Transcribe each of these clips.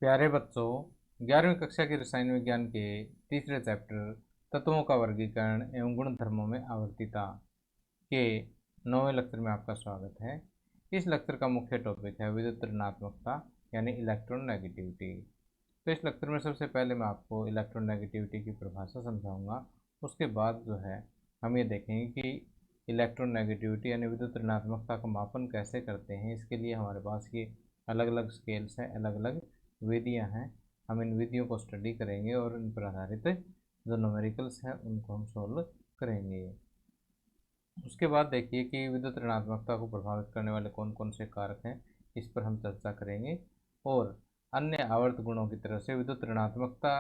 प्यारे बच्चों, 11वीं कक्षा के रसायन विज्ञान के तीसरे चैप्टर तत्वों का वर्गीकरण एवं गुणधर्मों में आवर्तीता के 9वें लेक्चर में आपका स्वागत है। इस लेक्चर का मुख्य टॉपिक है विद्युत ऋणात्मकता यानी इलेक्ट्रोनेगेटिविटी। तो इस लेक्चर में सबसे पहले मैं आपको इलेक्ट्रोनेगेटिविटी की परिभाषा समझाऊंगा। उसके बाद जो है हम ये देखेंगे कि इलेक्ट्रोनेगेटिविटी यानी विद्युत ऋणात्मकता का मापन कैसे करते हैं। इसके लिए हमारे पास ये अलग अलग स्केल्स हैं, अलग अलग विधियां हैं। हम इन विधियों को स्टडी करेंगे और इन पर आधारित जो न्यूमेरिकल्स हैं उनको हम सोल्व करेंगे। उसके बाद देखिए कि विद्युत ऋणात्मकता को प्रभावित करने वाले कौन कौन से कारक हैं, इस पर हम चर्चा करेंगे। और अन्य आवर्त गुणों की तरह से विद्युत ऋणात्मकता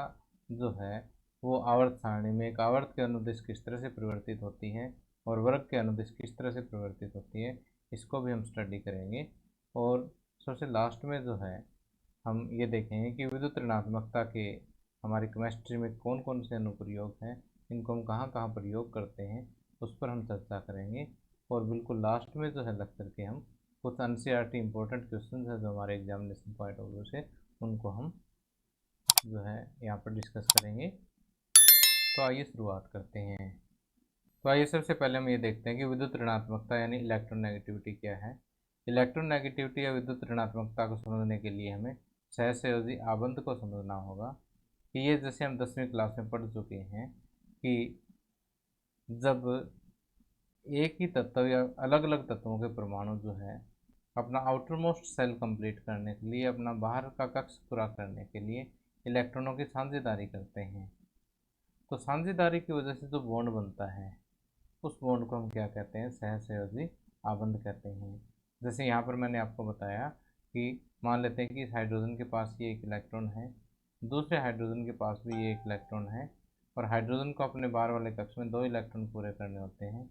जो है वो आवर्त सारणी में एक आवर्त के अनुदिश किस तरह से परिवर्तित होती है और वर्ग के अनुदिश किस तरह से परिवर्तित होती है, इसको भी हम स्टडी करेंगे। और सबसे लास्ट में जो है हम ये देखेंगे कि विद्युत ऋणात्मकता के हमारी केमिस्ट्री में कौन कौन से अनुप्रयोग हैं, इनको हम कहाँ कहाँ प्रयोग करते हैं, उस पर हम चर्चा करेंगे। और बिल्कुल लास्ट में जो है लेक्चर के हम कुछ एनसीईआरटी इंपॉर्टेंट क्वेश्चन है जो हमारे एग्जामिनेशन पॉइंट ऑफ व्यू से उनको हम जो है यहाँ पर डिस्कस करेंगे। तो आइए शुरुआत करते हैं। तो आइए सबसे पहले हम ये देखते हैं कि विद्युत ऋणात्मकता यानी इलेक्ट्रोनेगेटिविटी क्या है। इलेक्ट्रोनेगेटिविटी या विद्युत ऋणात्मकता को समझने के लिए हमें सहसंयोजी आबंध को समझना होगा कि ये जैसे हम 10वीं क्लास में पढ़ चुके हैं कि जब एक ही तत्व या अलग अलग तत्वों के परमाणु जो है अपना आउटर मोस्ट सेल कंप्लीट करने के लिए, अपना बाहर का कक्ष पूरा करने के लिए इलेक्ट्रॉनों की साझेदारी करते हैं। तो साझेदारी की वजह से जो बॉन्ड बनता है उस बॉन्ड को हम क्या कहते हैं, सहसंयोजी आबंध कहते हैं। जैसे यहाँ पर मैंने आपको बताया कि मान लेते हैं कि इस हाइड्रोजन के पास ये एक इलेक्ट्रॉन है, दूसरे हाइड्रोजन के पास भी ये एक इलेक्ट्रॉन है, और हाइड्रोजन को अपने बाहर वाले कक्ष में 2 इलेक्ट्रॉन पूरे करने होते हैं।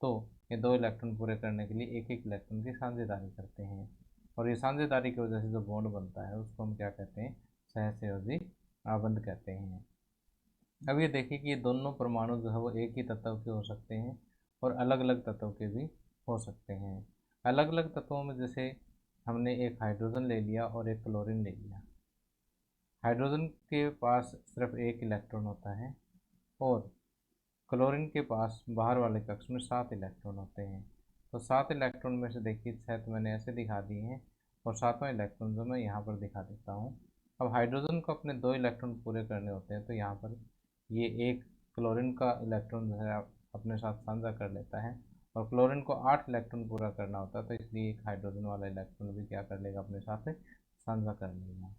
तो ये 2 इलेक्ट्रॉन पूरे करने के लिए एक एक इलेक्ट्रॉन की साझेदारी करते हैं, और ये साझेदारी की वजह से जो बॉन्ड बनता है उसको हम क्या कहते हैं, सहसंयोजी आबंध कहते हैं। अब ये देखिए कि ये दोनों परमाणु जो है वो एक ही तत्व के हो सकते हैं और अलग अलग तत्व के भी हो सकते हैं। अलग अलग तत्वों में जैसे हमने एक हाइड्रोजन ले लिया और एक क्लोरीन ले लिया। हाइड्रोजन के पास सिर्फ एक इलेक्ट्रॉन होता है और क्लोरीन के पास बाहर वाले कक्ष में 7 इलेक्ट्रॉन होते हैं। तो 7 इलेक्ट्रॉन में से देखिए 6 तो मैंने ऐसे दिखा दिए हैं और 7वां इलेक्ट्रॉन जो मैं यहाँ पर दिखा देता हूँ। अब हाइड्रोजन को अपने 2 इलेक्ट्रॉन पूरे करने होते हैं, तो यहाँ पर ये एक क्लोरीन का इलेक्ट्रॉन जो है अपने साथ साझा कर लेता है, और क्लोरीन को 8 इलेक्ट्रॉन पूरा करना होता है, तो इसलिए एक हाइड्रोजन वाला इलेक्ट्रॉन भी क्या कर लेगा, अपने साथ साझा कर लेगा।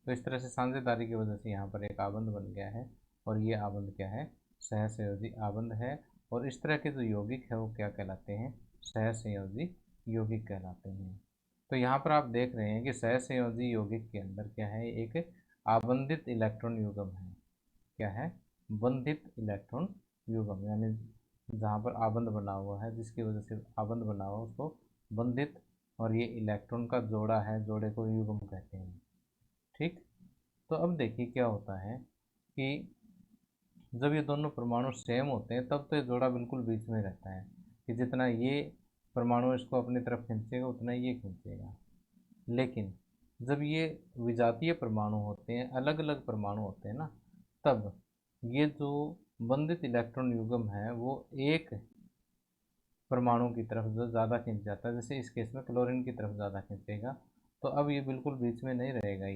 तो इस तरह से साझेदारी की वजह से यहाँ पर एक आबंध बन गया है, और ये आबंध क्या है, सहसंयोजी आबंध है। और इस तरह के जो यौगिक है वो क्या कहलाते हैं, सहसंयोजी यौगिक कहलाते हैं। तो यहाँ पर आप देख रहे हैं कि सहसंयोजी यौगिक के अंदर क्या है, एक आबंधित इलेक्ट्रॉन युग्म है। क्या है, बंधित इलेक्ट्रॉन युग्म, यानी जहाँ पर आबंध बना हुआ है, जिसकी वजह से आबंध बना हुआ उसको बंधित, और ये इलेक्ट्रॉन का जोड़ा है, जोड़े को युग्म कहते हैं। ठीक। तो अब देखिए क्या होता है कि जब ये दोनों परमाणु सेम होते हैं तब तो ये जोड़ा बिल्कुल बीच में रहता है कि जितना ये परमाणु इसको अपनी तरफ खींचेगा उतना ये खींचेगा। लेकिन जब ये विजातीय परमाणु होते हैं, अलग अलग परमाणु होते हैं ना, तब ये जो बंधित इलेक्ट्रॉन युग्म है वो एक परमाणु की तरफ जो ज़्यादा खींच जाता है, जैसे इस केस में क्लोरीन की तरफ ज़्यादा खींचेगा। तो अब ये बिल्कुल बीच में नहीं रहेगा,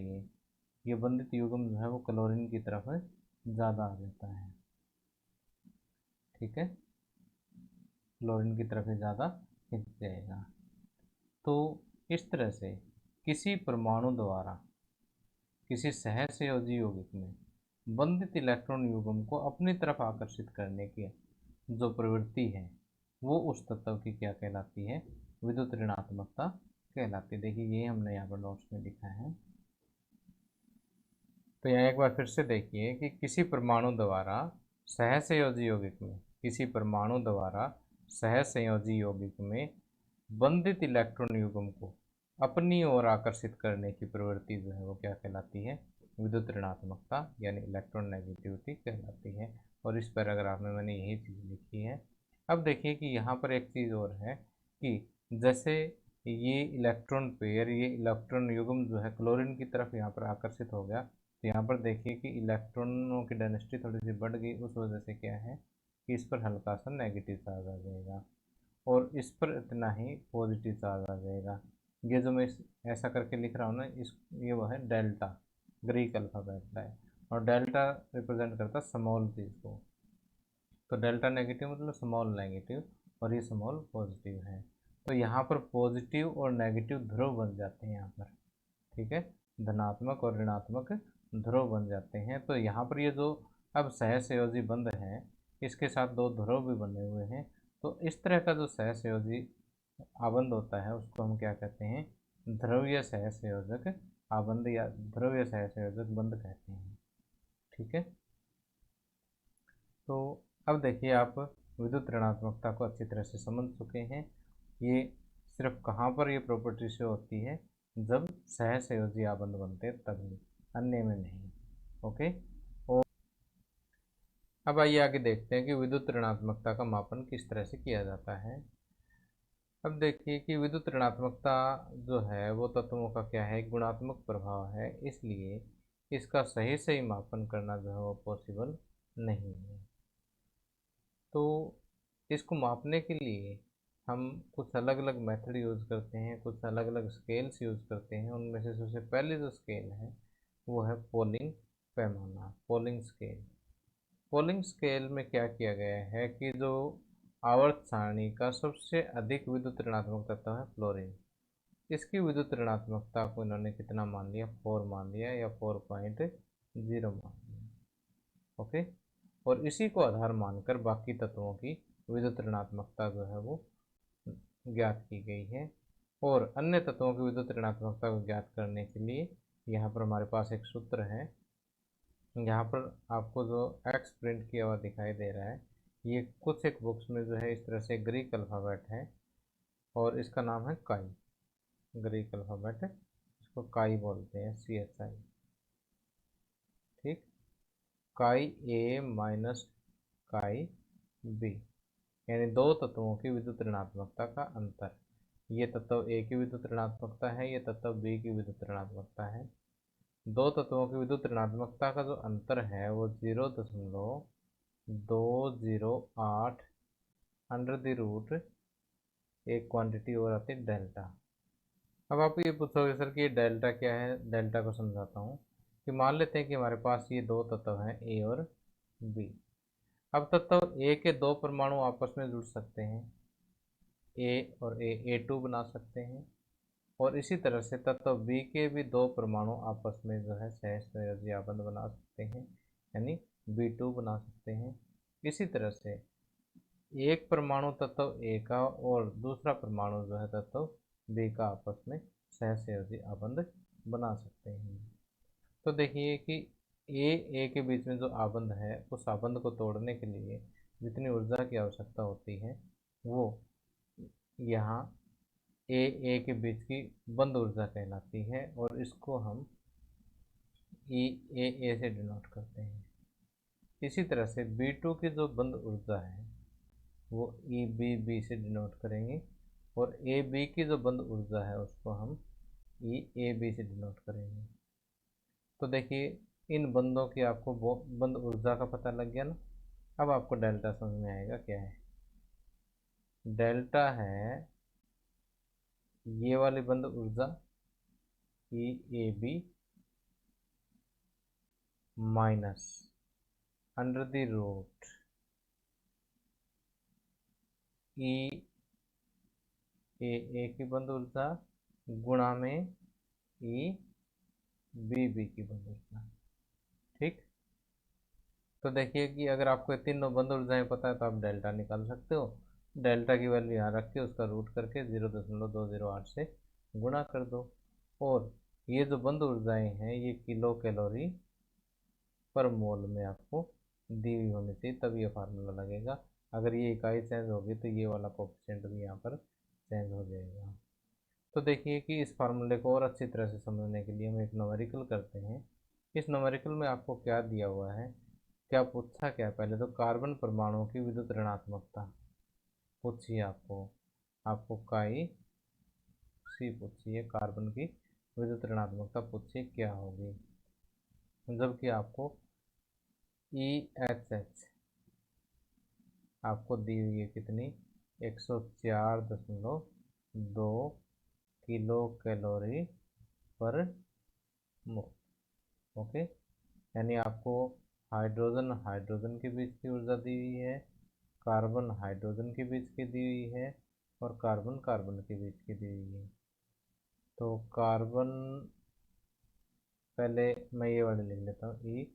ये बंधित युग्म जो है वो क्लोरीन की तरफ ज़्यादा आ जाता है। ठीक है, क्लोरीन की तरफ ज़्यादा खिंच जाएगा। तो इस तरह से किसी परमाणु द्वारा किसी सहसंयोजी यौगिक में बंधित इलेक्ट्रॉन युग्म को अपनी तरफ आकर्षित करने की जो प्रवृत्ति है वो उस तत्व की क्या कहलाती है, विद्युत ऋणात्मकता कहलाती है। देखिए ये हमने यहाँ पर नोट्स में लिखा है। तो यहाँ एक बार फिर से देखिए कि किसी परमाणु द्वारा सहसंयोजी यौगिक में, किसी परमाणु द्वारा सहसंयोजी यौगिक में बंधित इलेक्ट्रॉन युग्म को अपनी ओर आकर्षित करने की प्रवृत्ति जो है वो क्या कहलाती है, विद्युत ऋणात्मकता यानी इलेक्ट्रोनेगेटिविटी कहलाती है। और इस पैराग्राफ में मैंने यही चीज़ लिखी है। अब देखिए कि यहाँ पर एक चीज़ और है कि जैसे ये इलेक्ट्रॉन पेयर, ये इलेक्ट्रॉन युग्म जो है क्लोरीन की तरफ यहाँ पर आकर्षित हो गया। तो यहाँ पर देखिए कि इलेक्ट्रॉनों की डेंसिटी थोड़ी सी बढ़ गई, उस वजह से क्या है कि इस पर हल्का सा नेगेटिव चार्ज आ जाएगा और इस पर इतना ही पॉजिटिव चार्ज आ जाएगा। ये जो मैं ऐसा करके लिख रहा हूँ ना, इस ये वो है डेल्टा, ग्रीक अल्फ़ाबेट है, और डेल्टा रिप्रेजेंट करता है स्मॉल चीज़ को। तो डेल्टा नेगेटिव मतलब स्मॉल नेगेटिव, और ये स्मॉल पॉजिटिव है। तो यहाँ पर पॉजिटिव और नेगेटिव ध्रुव बन जाते हैं यहाँ पर, ठीक है, धनात्मक और ऋणात्मक ध्रुव बन जाते हैं। तो यहाँ पर ये जो अब सहसंयोजी बंध है, इसके साथ दो ध्रुव भी बने हुए हैं। तो इस तरह का जो सहसंयोजी आबंध होता है उसको हम क्या कहते हैं, ध्रुवीय सहसंयोजक आबंध या ध्रुवीय सहसंयोजक बंध कहते हैं, ठीक है। तो अब देखिए आप विद्युत ऋणात्मकता को अच्छी तरह से समझ चुके हैं। ये सिर्फ कहाँ पर ये प्रॉपर्टी शो होती है, जब सहसंयोजी आबंध बनते हैं तभी, अन्य में नहीं। ओके, और अब आइए आगे देखते हैं कि विद्युत ऋणात्मकता का मापन किस तरह से किया जाता है। अब देखिए कि विद्युत ऋणात्मकता जो है वो तत्वों का क्या है, गुणात्मक प्रभाव है, इसलिए इसका सही सही मापन करना जो है वो पॉसिबल नहीं है। तो इसको मापने के लिए हम कुछ अलग अलग मेथड यूज़ करते हैं, कुछ अलग अलग स्केल्स यूज़ करते हैं। उनमें से सबसे पहले जो स्केल है वो है पोलिंग पैमाना, पोलिंग स्केल। पोलिंग स्केल में क्या किया गया है कि जो आवर्त सारणी का सबसे अधिक विद्युत ऋणात्मक तत्व है फ्लोरीन, इसकी विद्युत ऋणात्मकता को इन्होंने कितना मान लिया, 4 मान लिया या 4.0 मान लिया। ओके, और इसी को आधार मानकर बाकी तत्वों की विद्युत ऋणात्मकता जो है वो ज्ञात की गई है। और अन्य तत्वों की विद्युत ऋणात्मकता को ज्ञात करने के लिए यहाँ पर हमारे पास एक सूत्र है। यहाँ पर आपको जो एक्स प्रिंट किया हुआ दिखाई दे रहा है, ये कुछ एक बुक्स में जो है इस तरह से ग्रीक अल्फ़ाबेट है और इसका नाम है काई। ग्रीक अल्फ़ाबेट इसको काई बोलते हैं, CHI, ठीक। काई ए माइनस काई बी, यानी दो तत्वों की विद्युत ऋणात्मकता का अंतर। ये तत्व ए की विद्युत ऋणात्मकता है, ये तत्व बी की विद्युत ऋणात्मकता है। दो तत्वों की विद्युत ऋणात्मकता का जो अंतर है वो 0.208 अंडर द रूट एक क्वांटिटी और आती है डेल्टा। अब आप ये पूछोगे सर कि ये डेल्टा क्या है, डेल्टा को समझाता हूँ। कि मान लेते हैं कि हमारे पास ये दो तत्व हैं ए और बी। अब तत्व ए के दो परमाणु आपस में जुड़ सकते हैं, ए और A2 बना सकते हैं, और इसी तरह से तत्व बी के भी दो परमाणु आपस में जो है सहसंयोजी आबंध बना सकते हैं, यानी B2 बना सकते हैं। इसी तरह से एक परमाणु तत्व ए का और दूसरा परमाणु जो है तत्व बी का आपस में सहसंयोजी आबंध बना सकते हैं। तो देखिए कि ए के बीच में जो आबंध है, उस आबंध को तोड़ने के लिए जितनी ऊर्जा की आवश्यकता होती है वो यहाँ ए के बीच की बंद ऊर्जा कहलाती है, और इसको हम ए से डिनोट करते हैं। इसी तरह से B2 की जो बंद ऊर्जा है वो बी से डिनोट करेंगे, और बी की जो बंद ऊर्जा है उसको हम बी से डिनोट करेंगे। तो देखिए इन बंदों की आपको बंद ऊर्जा का पता लग गया ना। अब आपको डेल्टा समझ में आएगा क्या है। डेल्टा है ये वाली बंद ऊर्जा B minus under the root A की बंद ऊर्जा गुणा में बी की बंद ऊर्जा, ठीक। तो देखिए कि अगर आपको तीनों बंद ऊर्जाएं पता है तो आप डेल्टा निकाल सकते हो। डेल्टा की वैल्यू यहाँ रख के उसका रूट करके 0.208 से गुणा कर दो, और ये जो बंद ऊर्जाएं हैं ये किलो कैलोरी पर मोल में आपको दी हुई होनी चाहिए, तब ये फार्मूला लगेगा। अगर ये इकाई चेंज होगी तो ये वाला कोफिशिएंट भी यहाँ पर चेंज हो जाएगा। तो देखिए कि इस फार्मूले को और अच्छी तरह से समझने के लिए हम एक न्यूमेरिकल करते हैं। इस न्यूमेरिकल में आपको क्या दिया हुआ है, क्या पूछा, क्या पहले तो कार्बन परमाणु की विद्युत ऋणात्मकता पूछिए आपको। आपको काई सी पूछी है, कार्बन की विद्युत ऋणात्मकता पूछी क्या होगी, जबकि आपको EHH आपको दी हुई है कितनी, 104.2 किलो कैलोरी पर मोल। ओके, यानी आपको हाइड्रोजन हाइड्रोजन के बीच की ऊर्जा दी हुई है, कार्बन हाइड्रोजन के बीच की दी हुई है, और कार्बन कार्बन के बीच की दी हुई है। तो कार्बन, पहले मैं ये वाले लिख लेता हूँ,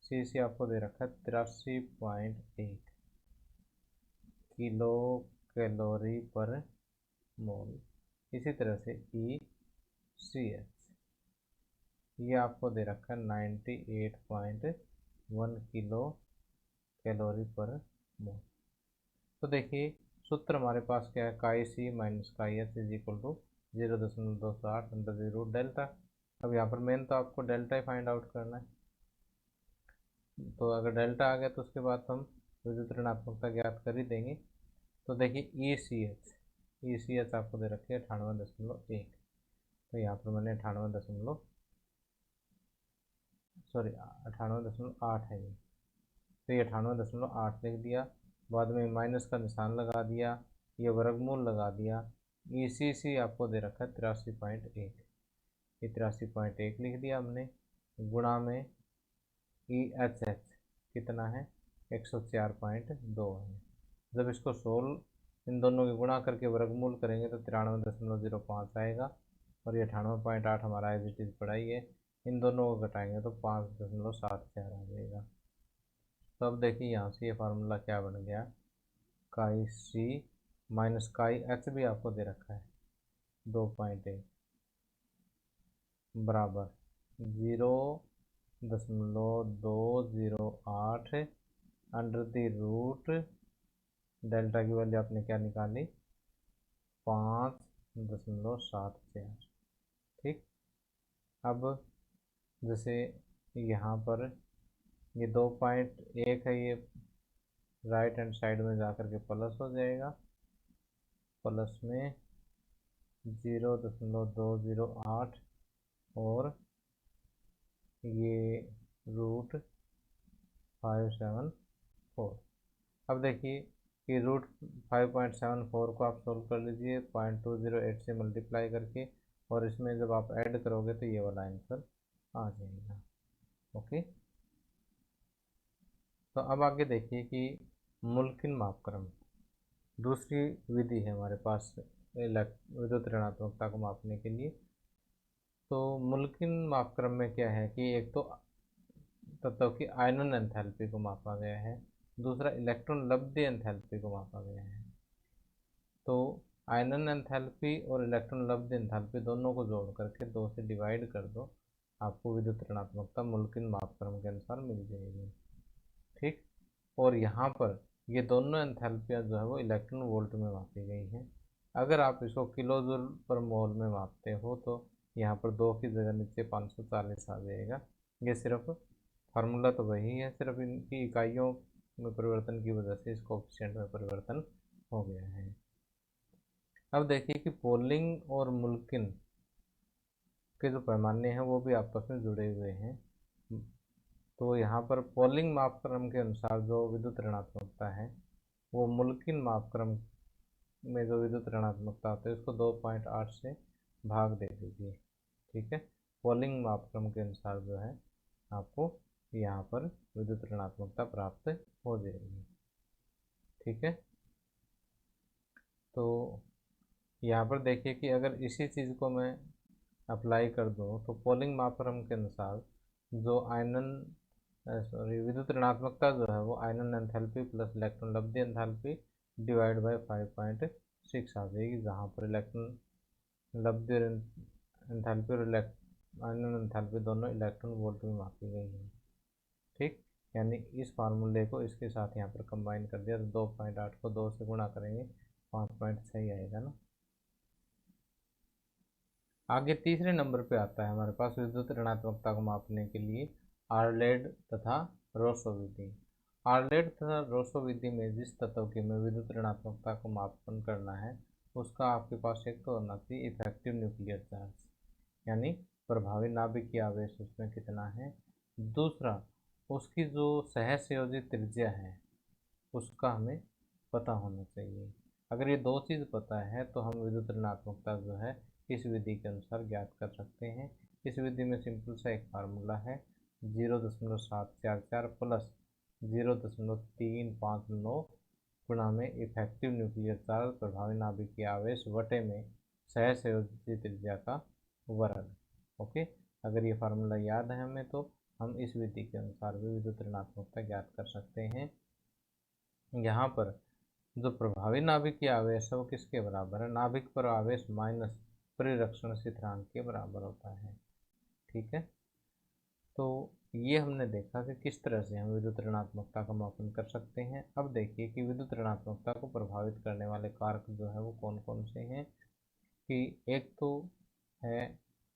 सी आपको दे रखा है 83.1 किलो कैलोरी पर मोल। इसी तरह से ECH ये आपको दे रखा है 98.1 किलो कैलोरी पर मोल। तो देखिए सूत्र हमारे पास क्या है, chi C minus chi H is equal to 0.208 under the root delta. अब यहाँ पर मेन तो आपको डेल्टा ही फाइंड आउट करना है। तो अगर डेल्टा आ गया तो उसके बाद हम विद्युत ऋणात्मकता ज्ञात कर ही देंगे। तो देखिए ई सी एच आपको दे रखी है 98.1। तो यहाँ पर मैंने 98.8 है ये, तो ये 98.8 लिख दिया, बाद में माइनस का निशान लगा दिया, ये वर्गमूल लगा दिया। ECC आपको दे रखा है 83.1, ये 83.1 लिख दिया हमने, गुणा में EHH कितना है 104.2 है। जब इसको सोल्व इन दोनों के गुणा करके वर्गमूल करेंगे तो 93.05 आएगा, और ये 98.8 हमारा एज इट इज पड़ा ही है। इन दोनों को घटाएंगे तो 5.74 आ जाएगा। तो अब देखिए यहाँ से ये फार्मूला क्या बन गया, काई सी माइनस काई एच भी आपको दे रखा है 2.1 बराबर 0.208 अंडर द रूट, डेल्टा की वैल्यू आपने क्या निकाली 5.74। ठीक, अब जैसे यहाँ पर ये 2.1 है, ये राइट हैंड साइड में जा करके प्लस हो जाएगा, प्लस में 0.208 और ये रूट 574। अब देखिए कि रूट 5.74 को आप सोल्व कर लीजिए 0.208 से मल्टीप्लाई करके, और इसमें जब आप ऐड करोगे तो ये वाला आंसर आ जाएगा। ओके, तो अब आगे देखिए कि मुल्किन मापक्रम, दूसरी विधि है हमारे पास विद्युत ऋणात्मकता को मापने के लिए। तो मुल्किन मापक्रम में क्या है कि एक तो तत्व की आयनन एंथैल्पी को मापा गया है, दूसरा इलेक्ट्रॉन लब्ध एंथैल्पी को मापा गया है। तो आयनन एंथैल्पी और इलेक्ट्रॉन लब्ध एंथैल्पी दोनों को जोड़ करके 2 से डिवाइड कर दो, आपको विद्युत ऋणात्मकता मुल्किन मापक्रम के अनुसार मिल जाएगी। ठीक, और यहाँ पर ये दोनों एंथैल्पियाँ जो है वो इलेक्ट्रॉन वोल्ट में मापी गई हैं। अगर आप इसको किलो जूल पर मोल में मापते हो तो यहाँ पर 2 की जगह नीचे 540 आ जाएगा। ये सिर्फ फार्मूला तो वही है, सिर्फ इनकी इकाइयों में परिवर्तन की वजह से इस कोएफिशिएंट में परिवर्तन हो गया है। अब देखिए कि पोलिंग और मुल्किन के जो पैमाने हैं वो भी आपस में जुड़े हुए हैं। तो यहाँ पर पोलिंग मापक्रम के अनुसार जो विद्युत ऋणात्मकता है वो मुल्किन मापक्रम में जो विद्युत ऋणात्मकता होता है उसको 2.8 से भाग दे दीजिए। ठीक है, पोलिंग मापक्रम के अनुसार जो है आपको यहाँ पर विद्युत ऋणात्मकता प्राप्त हो जाएगी। ठीक है, तो यहाँ पर देखिए कि अगर इसी चीज़ को मैं अप्लाई कर दूँ तो पोलिंग मापक्रम के अनुसार जो आयनन विद्युत ऋणात्मकता जो है वो आयनन एंथैल्पी प्लस इलेक्ट्रॉन लब्ध एंथैल्पी डिवाइड बाय 5.6 आ जाएगी, जहाँ पर इलेक्ट्रॉन लब्ध एंथैल्पी और आयनन एंथैल्पी दोनों इलेक्ट्रॉन वोल्ट में मापी गई है। ठीक, यानी इस फार्मूले को इसके साथ यहाँ पर कंबाइन कर दिया तो 2.8 को 2 से गुणा करेंगे 5.6 ही आएगा ना। आगे तीसरे नंबर पे आता है हमारे पास विद्युत ऋणात्मकता को मापने के लिए आर्लेड तथा रोसो विधि। आर्लेड तथा रोसो विधि में जिस तत्व की हमें विद्युत ऋणात्मकता को मापन करना है उसका आपके पास एक तो होना चाहिए इफेक्टिव न्यूक्लियर चार्ज, यानी प्रभावी नाभिकीय आवेश उसमें कितना है। दूसरा, उसकी जो सहसंयोजित त्रिज्या है उसका हमें पता होना चाहिए। अगर ये दो चीज़ पता है तो हम विद्युत ऋणात्मकता जो है इस विधि के अनुसार ज्ञात कर सकते हैं। इस विधि में सिंपल सा एक फार्मूला है, 0.744 प्लस 0.359 गुणा में इफेक्टिव न्यूक्लियर चार्ज प्रभावी नाभिकीय आवेश वटे में सहसंयोजित त्रिज्या का वर्ग। ओके, अगर ये फार्मूला याद है हमें तो हम इस विधि के अनुसार भी विद्युत ऋणात्मकता ज्ञात कर सकते हैं। यहाँ पर जो प्रभावी नाभिकीय आवेश है वो किसके बराबर है, नाभिक पर आवेश माइनस परिरक्षण स्थिरांक के बराबर होता है। ठीक है, तो ये हमने देखा कि किस तरह से हम विद्युत ऋणात्मकता का मापन कर सकते हैं। अब देखिए कि विद्युत ऋणात्मकता को प्रभावित करने वाले कारक जो है वो कौन कौन से हैं। कि एक तो है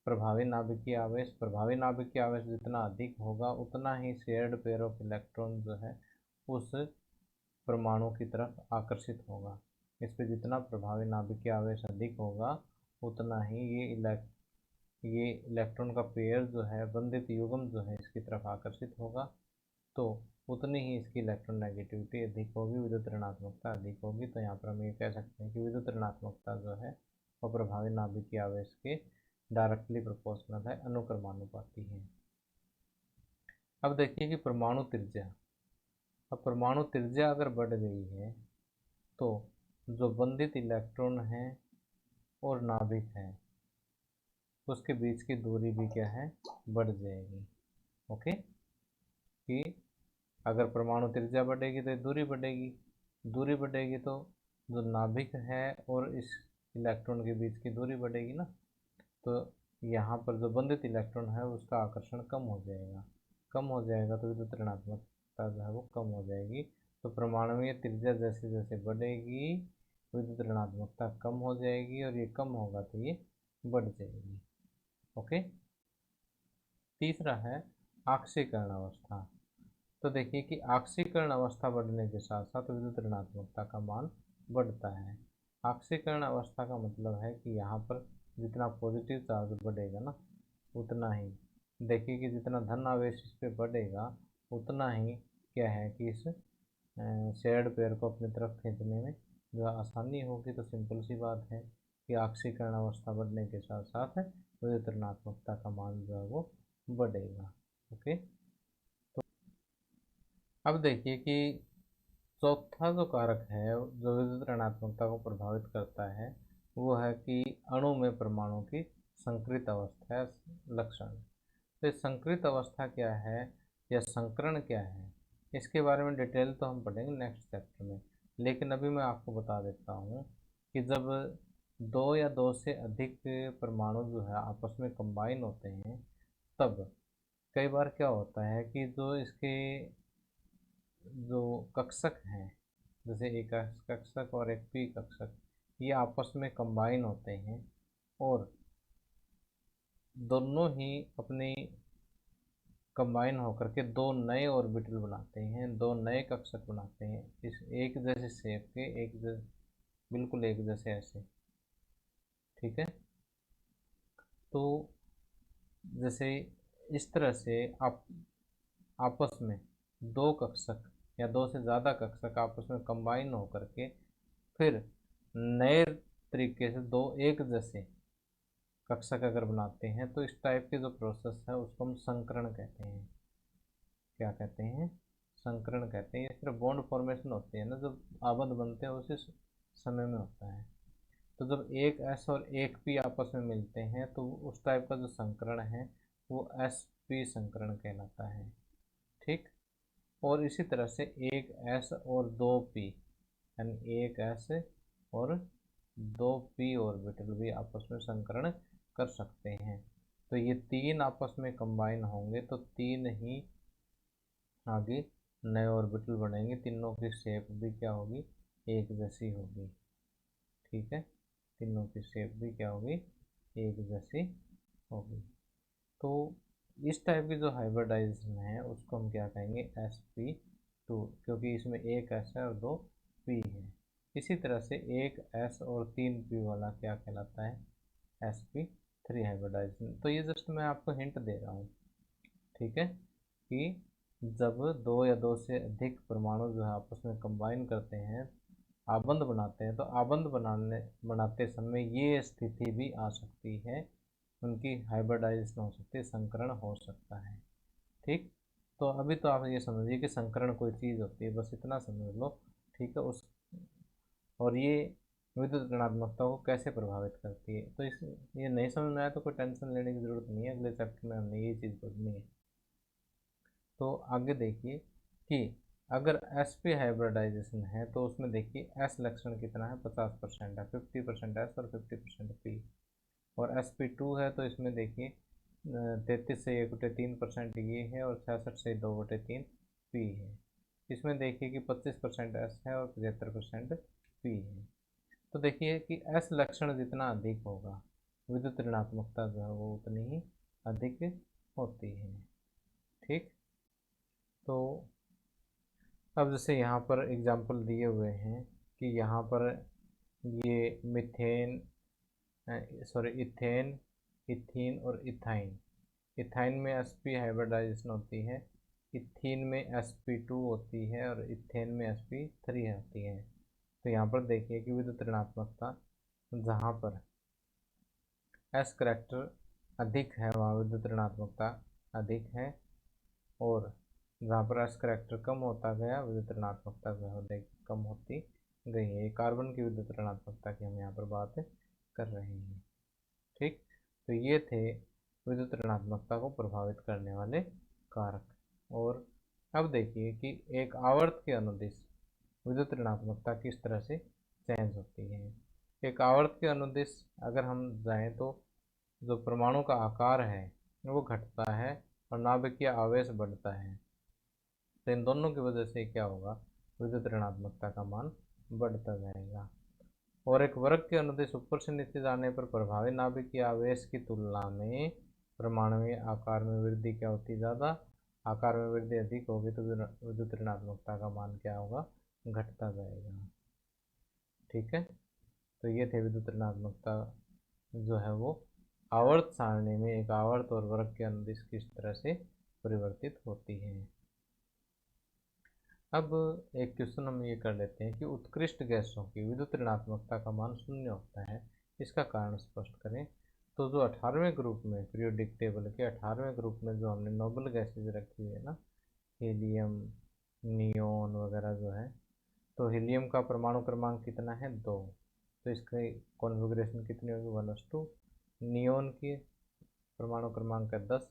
प्रभावी नाभिकीय आवेश। प्रभावी नाभिकीय आवेश जितना अधिक होगा उतना ही शेयर्ड पेयर ऑफ इलेक्ट्रॉन जो है उस परमाणु की तरफ आकर्षित होगा। इस पर जितना प्रभावी नाभिकीय आवेश अधिक होगा उतना ही ये इलेक्ट्रॉन का पेयर जो है, बंधित युग्म जो है, इसकी तरफ आकर्षित होगा, तो उतनी ही इसकी इलेक्ट्रॉन नेगेटिविटी अधिक होगी, विद्युत ऋणात्मकता अधिक होगी। तो यहाँ पर हम ये कह सकते हैं कि विद्युत ऋणात्मकता जो है वो प्रभावी नाभिकीय आवेश के डायरेक्टली प्रोपोर्शनल है, अनुक्रमानुपाती है। अब देखिए कि परमाणु त्रिज्या। अब परमाणु त्रिज्या अगर बढ़ गई है तो जो बंधित इलेक्ट्रॉन है और नाभिक है उसके बीच की दूरी भी क्या है, बढ़ जाएगी। ओके, कि अगर परमाणु त्रिज्या बढ़ेगी तो दूरी बढ़ेगी, दूरी बढ़ेगी तो जो नाभिक है और इस इलेक्ट्रॉन के बीच की दूरी बढ़ेगी ना, तो यहाँ पर जो बंधित इलेक्ट्रॉन है उसका आकर्षण कम हो जाएगा। कम हो जाएगा तो विद्युत ऋणात्मकता जो है वो कम हो जाएगी। तो परमाणुीय त्रिज्या जैसे जैसे बढ़ेगी विद्युत ऋणात्मकता कम हो जाएगी, और ये कम होगा तो ये बढ़ जाएगी। ओके, तीसरा है आक्सीकरण अवस्था। तो देखिए कि आक्सीकरण अवस्था बढ़ने के साथ साथ विद्युत ऋणात्मकता का मान बढ़ता है। आक्सीकरण अवस्था का मतलब है कि यहाँ पर जितना पॉजिटिव चार्ज बढ़ेगा ना उतना ही, देखिए कि जितना धन आवेश इस पर बढ़ेगा उतना ही क्या है कि इस शेयर्ड पेयर को अपनी तरफ खींचने में जो आसानी होगी। तो सिंपल सी बात है कि आक्सीकरण अवस्था बढ़ने के साथ साथ विद्युत ऋणात्मकता का मान जो है वो बढ़ेगा। ओके, तो अब देखिए कि चौथा जो कारक है जो विद्युत ऋणात्मकता को प्रभावित करता है वो है कि अणु में परमाणु की संकृत अवस्था है लक्षण। तो संकृत अवस्था क्या है या संकरण क्या है, इसके बारे में डिटेल तो हम पढ़ेंगे नेक्स्ट चैप्टर में, लेकिन अभी मैं आपको बता देता हूँ कि जब दो या दो से अधिक परमाणु जो है आपस में कंबाइन होते हैं तब कई बार क्या होता है कि जो इसके जो कक्षक हैं, जैसे एक एस कक्षक और एक पी कक्षक, ये आपस में कंबाइन होते हैं और दोनों ही अपनी कंबाइन होकर के दो नए ऑर्बिटल बनाते हैं, दो नए कक्षक बनाते हैं इस एक जैसे शेप के, बिल्कुल एक जैसे ऐसे। ठीक है, तो जैसे इस तरह से आप आपस में दो कक्षक या दो से ज़्यादा कक्षक आपस में कंबाइन होकर के फिर नए तरीके से दो एक जैसे कक्षक अगर बनाते हैं तो इस टाइप के जो प्रोसेस है उसको हम संकरण कहते हैं। क्या कहते हैं, संकरण कहते हैं। ये सिर्फ बॉन्ड फॉर्मेशन होती है ना, जब आबंध बनते हैं उसी समय में होता है। तो जब एक एस और एक पी आपस में मिलते हैं तो उस टाइप का जो संकरण है वो एस पी संकरण कहलाता है। ठीक, और इसी तरह से एक एस और दो पी, यानी एक एस और दो पी ऑर्बिटल भी आपस में संकरण कर सकते हैं। तो ये तीन आपस में कंबाइन होंगे तो तीन ही आगे नए ऑर्बिटल बनेंगे, तीनों की शेप भी क्या होगी, एक जैसी होगी। ठीक है, तीनों की शेप भी क्या होगी, एक जैसी होगी। तो इस टाइप की जो हाइब्रिडाइजेशन है उसको हम क्या कहेंगे, sp2, क्योंकि इसमें एक s है और दो p है। इसी तरह से एक S और 3P वाला क्या कहलाता है, sp3 हाइब्रिडाइजेशन। तो ये जस्ट मैं आपको हिंट दे रहा हूँ, ठीक है, कि जब दो या दो से अधिक परमाणु जो है आपस में कंबाइन करते हैं, आबंध बनाते हैं, तो आबंध बनाते समय ये स्थिति भी आ सकती है, उनकी हाइब्रिडाइजेशन हो सकती है, संकरण हो सकता है। ठीक, तो अभी तो आप ये समझिए कि संकरण कोई चीज़ होती है, बस इतना समझ लो, ठीक है। और ये विद्युत ऋणात्मकता को कैसे प्रभावित करती है, तो ये नहीं समझ में आया तो कोई टेंशन लेने की ज़रूरत नहीं है, अगले चैप्टर में हमने ये चीज़ पढ़नी है। तो आगे देखिए कि अगर sp हाइब्रिडाइजेशन है तो उसमें देखिए s लक्षण कितना है, 50% है, 50% s और 50% p। और sp2 है तो इसमें देखिए 33 से 1/3% ये है और 66 से 2/3 p है। इसमें देखिए कि 25% s है और 75% p है। तो देखिए कि s लक्षण जितना अधिक होगा, विद्युत ऋणात्मकता जो है वो उतनी ही अधिक होती है। ठीक, तो अब जैसे यहाँ पर एग्जाम्पल दिए हुए हैं कि यहाँ पर ये मीथेन, सॉरी इथेन, इथीन और इथाइन। इथाइन में sp हाइब्रिडाइजेशन होती है, इथीन में sp2 होती है और इथेन में sp3 होती है। तो यहाँ पर देखिए कि विद्युत ऋणात्मकता जहाँ पर s करैक्टर अधिक है वहाँ विद्युत ऋणात्मकता अधिक है, और जहाँ पर s करैक्टर कम होता गया विद्युत ऋणात्मकता जो है कम होती गई है। कार्बन की विद्युत ऋणात्मकता की हम यहाँ पर बात कर रहे हैं। ठीक, तो ये थे विद्युत ऋणात्मकता को प्रभावित करने वाले कारक। और अब देखिए कि एक आवर्त के अनुदिश विद्युत ऋणात्मकता किस तरह से चेंज होती है। एक आवर्त के अनुदिश अगर हम जाएं तो जो परमाणु का आकार है वो घटता है और नाभिकीय आवेश बढ़ता है। तो इन दोनों की वजह से क्या होगा, विद्युत ऋणात्मकता का मान बढ़ता जाएगा। और एक वर्ग के अनुदिश ऊपर से नीचे जाने पर प्रभावी नाभिकीय आवेश की तुलना में परमाणुीय आकार में वृद्धि क्या होती, ज़्यादा। आकार में वृद्धि अधिक होगी तो विद्युत ऋणात्मकता का मान क्या होगा, घटता जाएगा। ठीक है, तो ये थे विद्युत ऋणात्मकता जो है वो आवर्त सारणी में एक आवर्त और वर्ग के अनुदिश किस तरह से परिवर्तित होती है। अब एक क्वेश्चन हम ये कर लेते हैं कि उत्कृष्ट गैसों की विद्युत ऋणात्मकता का मान शून्य होता है, इसका कारण स्पष्ट करें। तो जो 18वें ग्रुप में पीरियोडिक टेबल के 18वें ग्रुप में जो हमने नोबल गैसेज रखी हुई है ना, हीलियम, नियोन वगैरह जो है, तो हीलियम का परमाणु क्रमांक कितना है, 2। तो इसकी कॉन्फ़िगरेशन कितनी होगी, 1:2। नियोन की परमाणु क्रमांक है 10,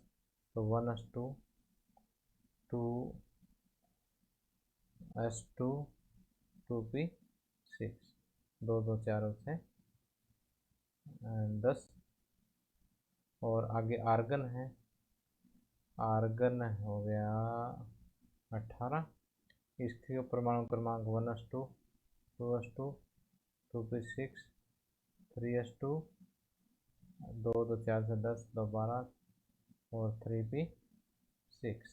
तो 1:2 2s2 2p6, 2 2 4 6 10। और आगे आर्गन है, आर्गन हो गया 18, इसके परमाणु क्रमांक 1:2 2s2 2p6 3s2, 2 2 4 से 10 2 12 और 3p6।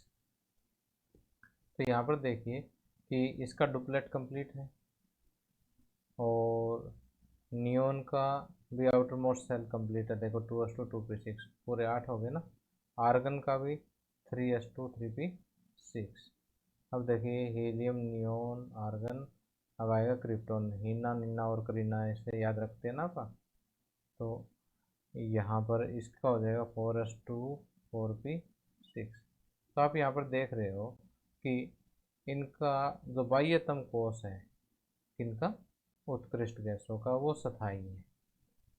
तो यहाँ पर देखिए कि इसका डुप्लेट कंप्लीट है और नियोन का भी आउटर मोस्ट सेल कंप्लीट है। देखो 2s2 2p6 पूरे 8 हो गए ना। आर्गन का भी 3s2 3p6। अब देखिए हीलियम, नियोन, आर्गन, अब आएगा क्रिप्टॉन। हीना, निन्ना और करीना इसे याद रखते हैं ना आप। तो यहाँ पर इसका हो जाएगा 4s2 4p6। तो आप यहाँ पर देख रहे हो कि इनका जो बाह्यतम कोष है किनका, उत्कृष्ट गैसों का, वो स्थायी है।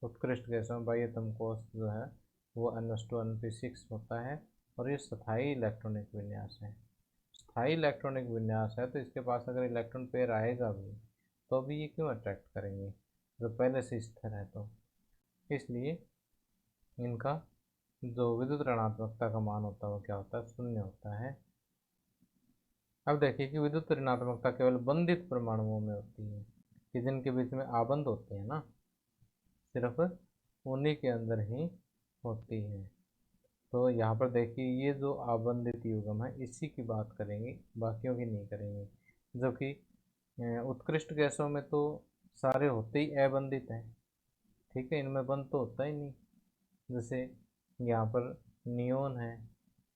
उत्कृष्ट गैसों में बाह्यतम कोष जो है वो n2 np6 होता है और ये स्थायी इलेक्ट्रॉनिक विन्यास है। स्थायी इलेक्ट्रॉनिक विन्यास है तो इसके पास अगर इलेक्ट्रॉन पेयर आएगा भी तो अभी ये क्यों अट्रैक्ट करेंगे जो पहले से स्थिर है। तो इसलिए इनका जो विद्युत ऋणात्मकता का मान होता है वो क्या होता है, शून्य होता है। अब देखिए कि विद्युत ऋणात्मकता केवल बंधित परमाणुओं में होती है कि जिनके बीच में आबंध होते हैं ना, सिर्फ उन्हीं के अंदर ही होती है। तो यहाँ पर देखिए ये जो आबंधित युग्म है इसी की बात करेंगे, बाकियों की नहीं करेंगे। जो कि उत्कृष्ट गैसों में तो सारे होते ही अबंधित हैं। ठीक है, इनमें बंध तो होता ही नहीं। जैसे यहाँ पर नियोन है,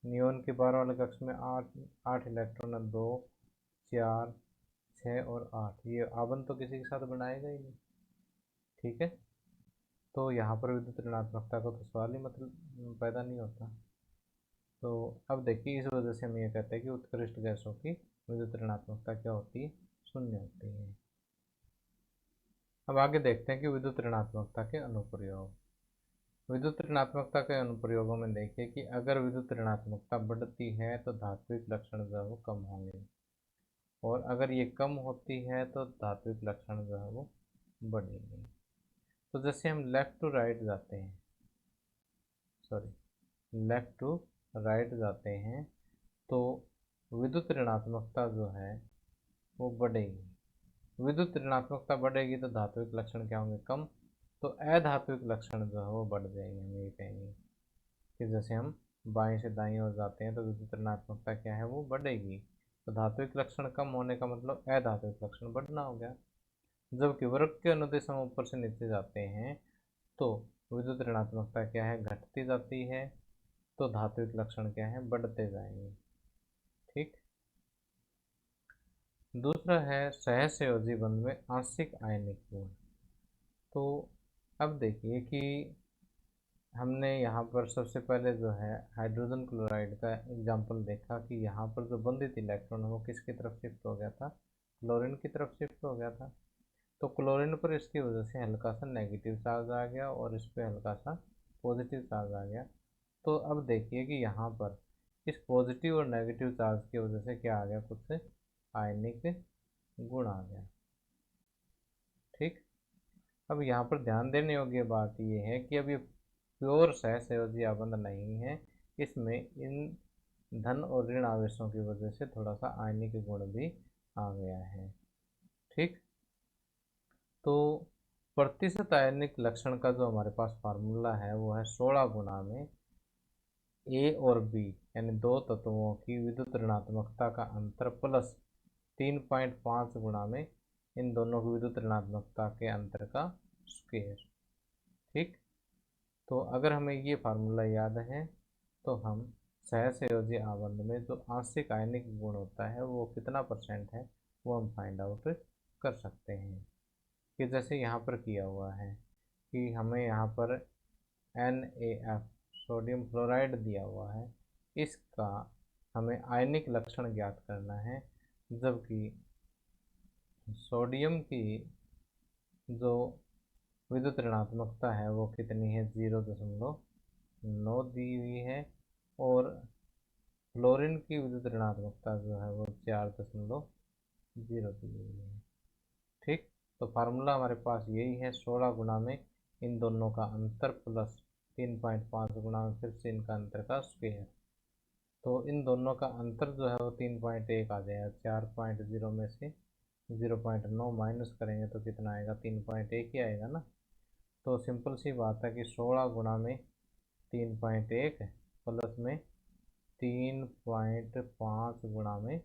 नियोन के 12 वाले कक्ष में 8 इलेक्ट्रॉन है, 2 4 6 और 8। ये आबंध तो किसी के साथ बनाएगा ही नहीं। ठीक है, तो यहाँ पर विद्युत ऋणात्मकता का तो सवाल ही मतलब पैदा नहीं होता। तो अब देखिए, इस वजह से हम ये कहते हैं कि उत्कृष्ट गैसों की विद्युत ऋणात्मकता क्या होती है, शून्य होती है। अब आगे देखते हैं कि विद्युत ऋणात्मकता के अनुप्रयोग। विद्युत ऋणात्मकता के अनुप्रयोगों में देखिए कि अगर विद्युत ऋणात्मकता बढ़ती है तो धात्विक लक्षण जो है वो कम होंगे, और अगर ये कम होती है तो धात्विक लक्षण जो है वो बढ़ेंगे। तो जैसे हम लेफ्ट टू राइट जाते हैं, लेफ्ट टू राइट जाते हैं, तो विद्युत ऋणात्मकता जो है वो बढ़ेगी। विद्युत ऋणात्मकता बढ़ेगी तो धात्विक लक्षण क्या होंगे, कम। तो अधात्विक लक्षण जो है वो बढ़ जाएंगे। हम ये कहेंगे कि जैसे हम बाएं से दाईं ओर जाते हैं तो विद्युत ऋणात्मकता क्या है, वो बढ़ेगी। तो धात्विक लक्षण कम होने का मतलब अधात्विक लक्षण बढ़ना हो गया। जबकि वृत्त के अनुदिश हम ऊपर से नीचे जाते हैं तो विद्युत ऋणात्मकता क्या है, घटती जाती है। तो धात्विक लक्षण क्या है, बढ़ते जाएंगे। ठीक। दूसरा है सहसंयोजी बंध में आंशिक आयनिक गुण। तो अब देखिए कि हमने यहाँ पर सबसे पहले जो है हाइड्रोजन क्लोराइड का एग्जाम्पल देखा कि यहाँ पर जो बंधित इलेक्ट्रॉन है वो किसकी तरफ शिफ्ट हो गया था, क्लोरीन की तरफ शिफ्ट हो गया था। तो क्लोरीन पर इसकी वजह से हल्का सा नेगेटिव चार्ज आ गया और इस पर हल्का सा पॉजिटिव चार्ज आ गया। तो अब देखिए कि यहाँ पर इस पॉजिटिव और नेगेटिव चार्ज की वजह से क्या आ गया, कुछ आयनिक गुण आ गया। ठीक। अब यहाँ पर ध्यान देने योग्य बात यह है कि अब ये प्योर सहसंयोजी आबंध नहीं है, इसमें इन धन और ऋण आवेशों की वजह से थोड़ा सा आयनिक गुण भी आ गया है। ठीक। तो प्रतिशत आयनिक लक्षण का जो हमारे पास फार्मूला है वो है 16 गुना में ए और बी यानी दो तत्वों की विद्युत ऋणात्मकता का अंतर प्लस 3.5 गुना में इन दोनों की विद्युत ऋणात्मकता के अंतर का स्क्वायर। ठीक। तो अगर हमें ये फार्मूला याद है तो हम सहसंयोजी आबंध में जो आंशिक आयनिक गुण होता है वो कितना परसेंट है वो हम फाइंड आउट कर सकते हैं। कि जैसे यहाँ पर किया हुआ है कि हमें यहाँ पर NaF सोडियम फ्लोराइड दिया हुआ है, इसका हमें आयनिक लक्षण ज्ञात करना है। जबकि सोडियम की जो विद्युत ऋणात्मकता है वो कितनी है, 0.9 दी हुई है, और फ्लोरीन की विद्युत ऋणात्मकता जो है वो 4.0 दी हुई है। ठीक। तो फार्मूला हमारे पास यही है, 16 गुना में इन दोनों का अंतर प्लस 3.5 गुना में फिर से इनका अंतर का स्क्वायर। तो इन दोनों का अंतर जो है वो 3.1 आ जाएगा। 4.0 में से 0.9 माइनस करेंगे तो कितना आएगा, 3.1 ही आएगा ना। तो सिंपल सी बात है कि 16 गुना में 3.1 प्लस में 3.5 गुना में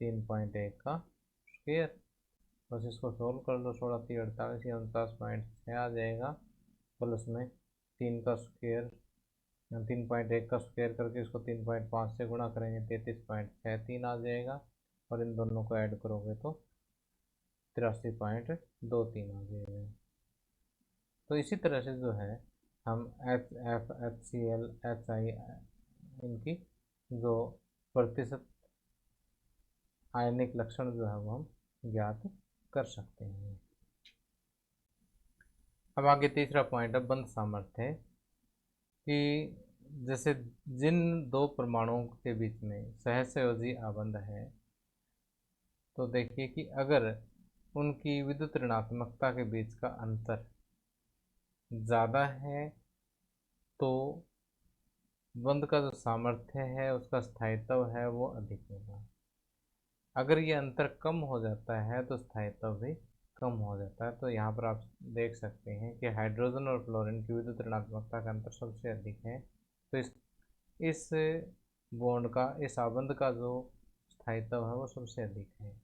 3.1 का स्क्वायर। बस इसको सोल्व कर लो, 16 3 48 या 49.6 आ जाएगा। प्लस में 3 का स्क्वायर, 3.1 का स्क्वायर करके इसको 3.5 से गुणा करेंगे 33.63 आ जाएगा, और इन दोनों को ऐड करोगे तो 83.23 आ जाएगा। तो इसी तरह से जो है हम HF HCl HI इनकी जो प्रतिशत आयनिक लक्षण जो है वो हम ज्ञात कर सकते हैं। अब आगे तीसरा पॉइंट है बंध सामर्थ्य, कि जैसे जिन दो परमाणुओं के बीच में सहसंयोजी आबंध है तो देखिए कि अगर उनकी विद्युत ऋणात्मकता के बीच का अंतर ज़्यादा है तो बंध का जो सामर्थ्य है उसका स्थायित्व है वो अधिक होगा। अगर ये अंतर कम हो जाता है तो स्थायित्व भी कम हो जाता है। तो यहाँ पर आप देख सकते हैं कि हाइड्रोजन और फ्लोरीन की विद्युत ऋणात्मकता का अंतर सबसे अधिक है। तो इस बॉन्ड का, इस आबंध का जो स्थायित्व है वो सबसे अधिक है।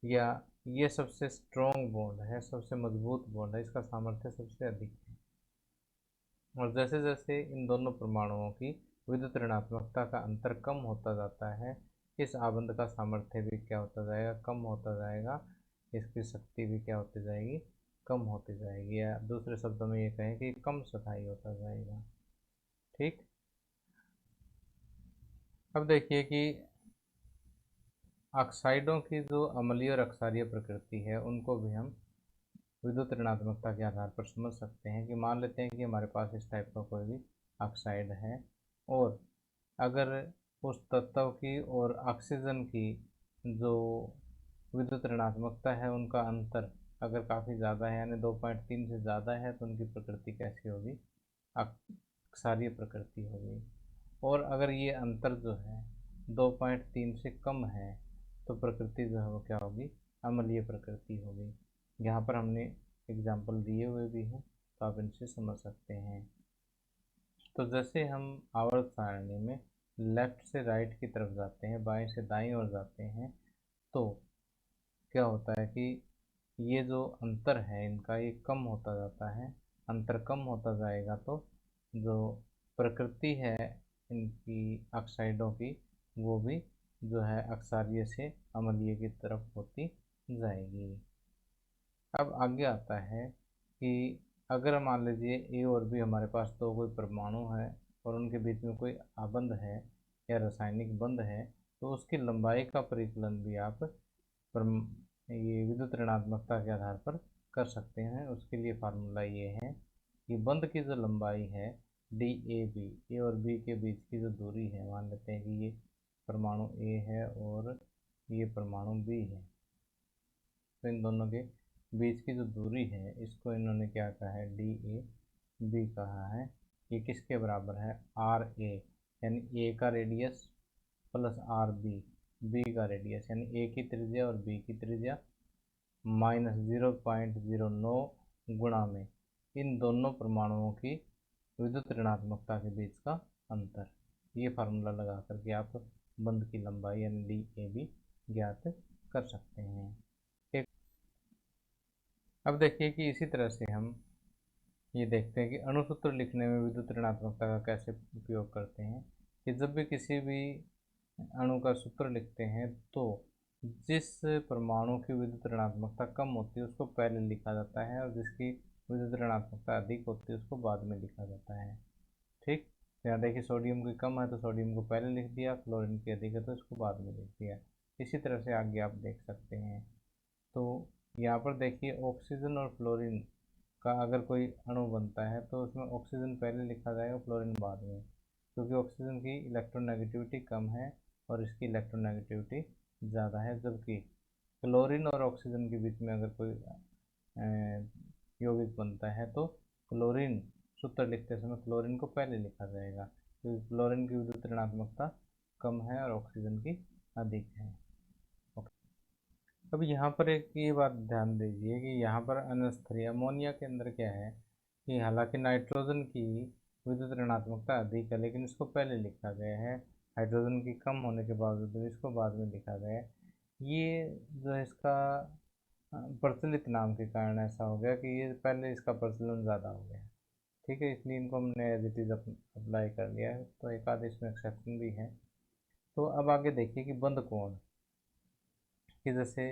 या ये सबसे स्ट्रॉन्ग बॉन्ड है, सबसे मजबूत बॉन्ड है, इसका सामर्थ्य सबसे अधिक है। और जैसे जैसे इन दोनों परमाणुओं की विद्युत ऋणात्मकता का अंतर कम होता जाता है, इस आबंध का सामर्थ्य भी क्या होता जाएगा, कम होता जाएगा, इसकी शक्ति भी क्या होती जाएगी, कम होती जाएगी, या दूसरे शब्दों में ये कहें कि कम स्थायी होता जाएगा। ठीक। अब देखिए कि ऑक्साइडों की जो अम्लीय और अक्षारीय प्रकृति है उनको भी हम विद्युत ऋणात्मकता के आधार पर समझ सकते हैं। कि मान लेते हैं कि हमारे पास इस टाइप का कोई भी ऑक्साइड है, और अगर उस तत्व की और ऑक्सीजन की जो विद्युत ऋणात्मकता है उनका अंतर अगर काफ़ी ज़्यादा है, यानी 2.3 से ज़्यादा है, तो उनकी प्रकृति कैसी होगी, क्षारीय प्रकृति होगी। और अगर ये अंतर जो है 2.3 से कम है तो प्रकृति जो है वो क्या होगी, अम्लीय प्रकृति होगी। यहाँ पर हमने एग्जाम्पल दिए हुए भी हैं, तो आप इनसे समझ सकते हैं। तो जैसे हम आवर्त सारणी में लेफ्ट से राइट की तरफ जाते हैं, बाएं से दाईं ओर जाते हैं, तो क्या होता है कि ये जो अंतर है इनका ये कम होता जाता है। अंतर कम होता जाएगा तो जो प्रकृति है इनकी ऑक्साइडों की वो भी जो है अक्षारीय से अम्लीय की तरफ होती जाएगी। अब आगे आता है कि अगर मान लीजिए ए और बी हमारे पास दो कोई परमाणु है और उनके बीच में कोई आबंध है या रासायनिक बंध है, तो उसकी लंबाई का परिकलन भी आप ये विद्युत ऋणात्मकता के आधार पर कर सकते हैं। उसके लिए फार्मूला ये है कि बंध की जो लंबाई है डी ए बी, ए और बी के बीच की जो दूरी है, मान लेते हैं कि ये परमाणु ए है और ये परमाणु बी है, तो इन दोनों के बीच की जो दूरी है इसको इन्होंने क्या कहा है, डी ए बी कहा है। ये किसके बराबर है, आर ए, यानी ए का radius plus r B, B का रेडियस, यानी ए की त्रिज्या और बी की त्रिज्या माइनस 0.09 गुणा में इन दोनों परमाणुओं की विद्युत ऋणात्मकता के बीच का अंतर। ये फार्मूला लगा करके आप बंध की लंबाई यानी डी ए बी ज्ञात कर सकते हैं। ठीक। अब देखिए कि इसी तरह से हम ये देखते हैं कि अणुसूत्र लिखने में विद्युत ऋणात्मकता का कैसे उपयोग करते हैं। कि जब भी किसी भी अणु का सूत्र लिखते हैं तो जिस परमाणु की विद्युत ऋणात्मकता कम होती है उसको पहले लिखा जाता है, और जिसकी विद्युत ऋणात्मकता अधिक होती है उसको बाद में लिखा जाता है। ठीक। यहाँ देखिए सोडियम की कम है तो सोडियम को पहले लिख दिया, क्लोरीन की अधिक है तो इसको बाद में लिख दिया। इसी तरह से आगे आप देख सकते हैं। तो यहाँ पर देखिए ऑक्सीजन और फ्लोरीन का अगर कोई अणु बनता है तो उसमें ऑक्सीजन पहले लिखा जाएगा, फ्लोरीन बाद में, क्योंकि ऑक्सीजन की इलेक्ट्रोनेगेटिविटी कम है और इसकी इलेक्ट्रोनेगेटिविटी ज़्यादा है। जबकि क्लोरीन और ऑक्सीजन के बीच में अगर कोई यौगिक बनता है तो क्लोरीन सूत्र लिखते समय क्लोरीन को पहले लिखा जाएगा, क्योंकि क्लोरीन की विद्युत ऋणात्मकता कम है और ऑक्सीजन की अधिक है। अब यहाँ पर एक ये बात ध्यान दीजिए कि यहाँ पर NH3 अमोनिया के अंदर क्या है कि हालांकि नाइट्रोजन की विद्युत ऋणात्मकता अधिक है लेकिन इसको पहले लिखा गया है, हाइड्रोजन की कम होने के बावजूद इसको बाद में लिखा गया है। ये जो है इसका प्रचलित नाम के कारण ऐसा हो गया कि ये पहले इसका प्रचलन ज़्यादा हो गया। ठीक है, इसलिए इनको हमने एज इट इज़ अप्लाई कर लिया है, तो एक आध इसमें एक्सेप्शन भी है। तो अब आगे देखिए कि बंध कोण, कि जैसे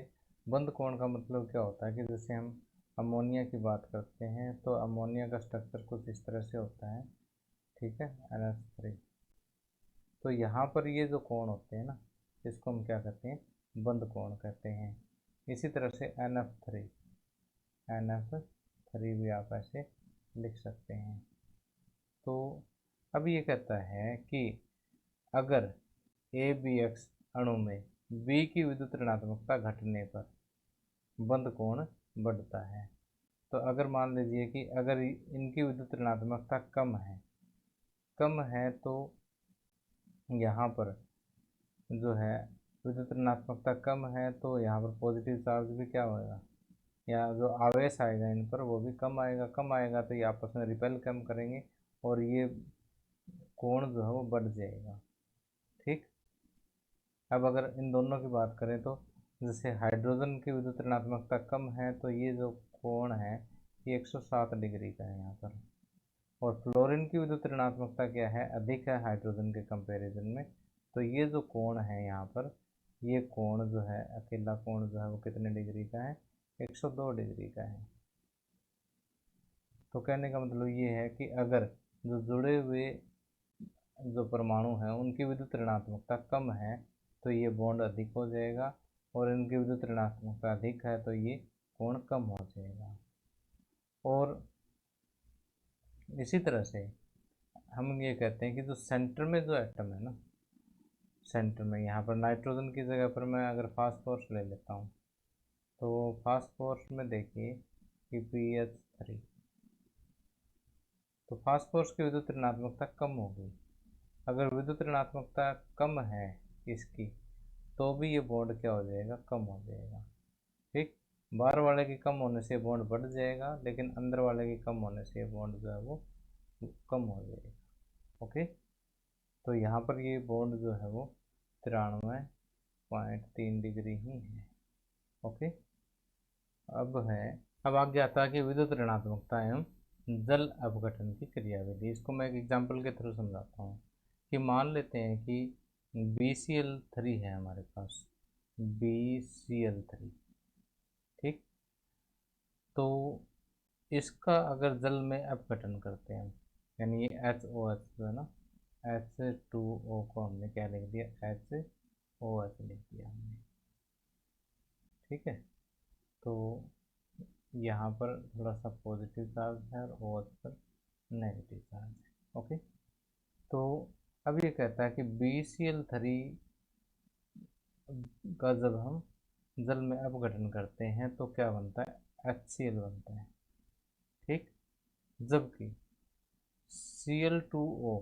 बंध कोण का मतलब क्या होता है कि जैसे हम अमोनिया की बात करते हैं तो अमोनिया का स्ट्रक्चर कुछ इस तरह से होता है। ठीक है, NH3। तो यहाँ पर ये जो कोण होते हैं ना, इसको हम क्या कहते हैं, बंध कोण कहते हैं। इसी तरह से NF3 भी आप ऐसे लिख सकते हैं। तो अब ये कहता है कि अगर ABX अणु में B की विद्युत ऋणात्मकता घटने पर बंध कोण बढ़ता है। तो अगर मान लीजिए कि अगर इनकी विद्युत ऋणात्मकता कम है तो यहाँ पर जो है विद्युत ऋणात्मकता कम है तो यहाँ पर पॉजिटिव चार्ज भी क्या होगा, या जो आवेश आएगा इन पर वो भी कम आएगा तो ये आपस में रिपेल कम करेंगे और ये कोण जो है वो बढ़ जाएगा। ठीक। अब अगर इन दोनों की बात करें तो जैसे हाइड्रोजन की विद्युत ऋणात्मकता कम है तो ये जो कोण है ये 107 डिग्री का है यहाँ पर। और फ्लोरीन की विद्युत ऋणात्मकता क्या है, अधिक है हाइड्रोजन के कंपैरिजन में, तो ये जो कोण है यहाँ पर, ये कोण जो है अकेला कोण जो है वो कितने डिग्री का है, 102 डिग्री का है। तो कहने का मतलब ये है कि अगर जो जुड़े हुए जो परमाणु हैं उनकी विद्युत ऋणात्मकता कम है तो ये बॉन्ड अधिक हो जाएगा, और इनकी विद्युत ऋणात्मकता अधिक है तो ये कोण कम हो जाएगा। और इसी तरह से हम ये कहते हैं कि जो सेंटर में जो एटम है ना, सेंटर में यहाँ पर नाइट्रोजन की जगह पर मैं अगर फास्फोरस ले लेता हूँ तो फास्फोरस में देखिए कि PH3, तो फास्फोरस की विद्युत ऋणात्मकता कम होगी। अगर विद्युत ऋणात्मकता कम है इसकी तो भी ये बॉन्ड क्या हो जाएगा, कम हो जाएगा। ठीक, बाहर वाले के कम होने से बॉन्ड बढ़ जाएगा, लेकिन अंदर वाले के कम होने से बॉन्ड जो है वो कम हो जाएगा। ओके, तो यहाँ पर ये बॉन्ड जो है वो 93.3 डिग्री ही है। ओके, अब आगे आता है कि विद्युत ऋणात्मकता एवं जल अपघटन की क्रियाविधि। इसको मैं एक एग्जाम्पल के थ्रू समझाता हूँ कि मान लेते हैं कि BCl3 है हमारे पास, BCl3। ठीक, तो इसका अगर जल में अपघटन करते हैं, यानी ये HOH जो है ना, H2O को हमने क्या लिख दिया, HOH लिख दिया हमने। ठीक है, तो यहाँ पर थोड़ा सा पॉजिटिव चार्ज है और OH पर नेगेटिव चार्ज है। ओके, तो अब ये कहता है कि BCl3 का जब हम जल में अपघटन करते हैं तो क्या बनता है, HCl बनता है। ठीक, जबकि Cl2O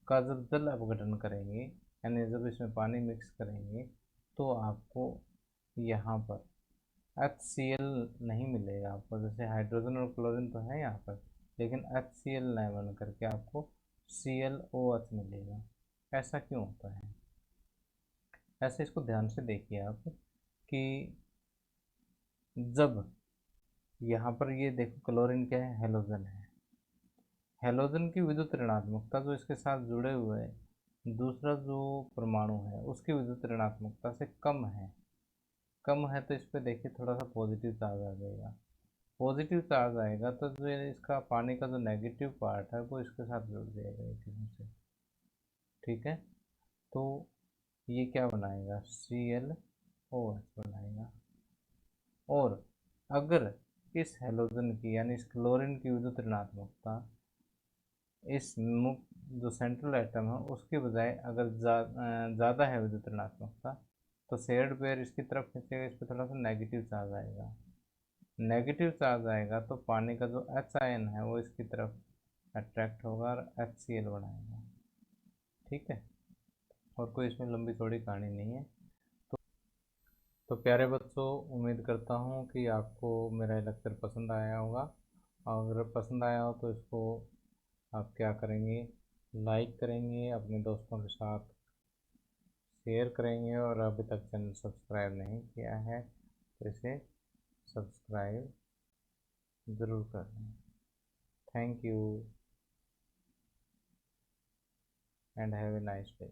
का जब जल अपघटन करेंगे, यानी जब इसमें पानी मिक्स करेंगे, तो आपको यहाँ पर HCl नहीं मिलेगा आपको। जैसे हाइड्रोजन और क्लोरीन तो है यहाँ पर, लेकिन HCl नहीं बन करके आपको ClOH मिलेगा। ऐसा क्यों होता है? ऐसे इसको ध्यान से देखिए आप कि जब यहाँ पर ये देखो क्लोरीन क्या है, हेलोजन है। हेलोजन की विद्युत ऋणात्मकता जो इसके साथ जुड़े हुए दूसरा जो परमाणु है उसकी विद्युत ऋणात्मकता से कम है। कम है तो इस पर देखिए थोड़ा सा पॉजिटिव चार्ज आ जाएगा। पॉजिटिव चार्ज आएगा तो जो इसका पानी का जो नेगेटिव पार्ट है वो इसके साथ जुड़ जाएगा एक किस्म से। ठीक है, तो ये क्या बनाएगा, ClOH बनाएगा। और अगर इस हेलोजन की यानी इस क्लोरीन की विद्युत ऋणात्मकता इस जो सेंट्रल एटम है उसके बजाय अगर ज़्यादा है विद्युत ऋणात्मकता, तो शेयर्ड पेयर इसकी तरफ खींचेगा, इस पर थोड़ा सा नेगेटिव चार्ज आएगा। नेगेटिव चार्ज आएगा तो पानी का जो H आयन है वो इसकी तरफ अट्रैक्ट होगा और HCl बनाएगा। ठीक है, और कोई इसमें लंबी चौड़ी कहानी नहीं है। तो प्यारे बच्चों, उम्मीद करता हूँ कि आपको मेरा लेक्चर पसंद आया होगा। अगर पसंद आया हो तो इसको आप क्या करेंगे, लाइक करेंगे, अपने दोस्तों के साथ शेयर करेंगे, और अभी तक चैनल सब्सक्राइब नहीं किया है तो इसे सब्सक्राइब ज़रूर कर लें। Thank you and have a nice day.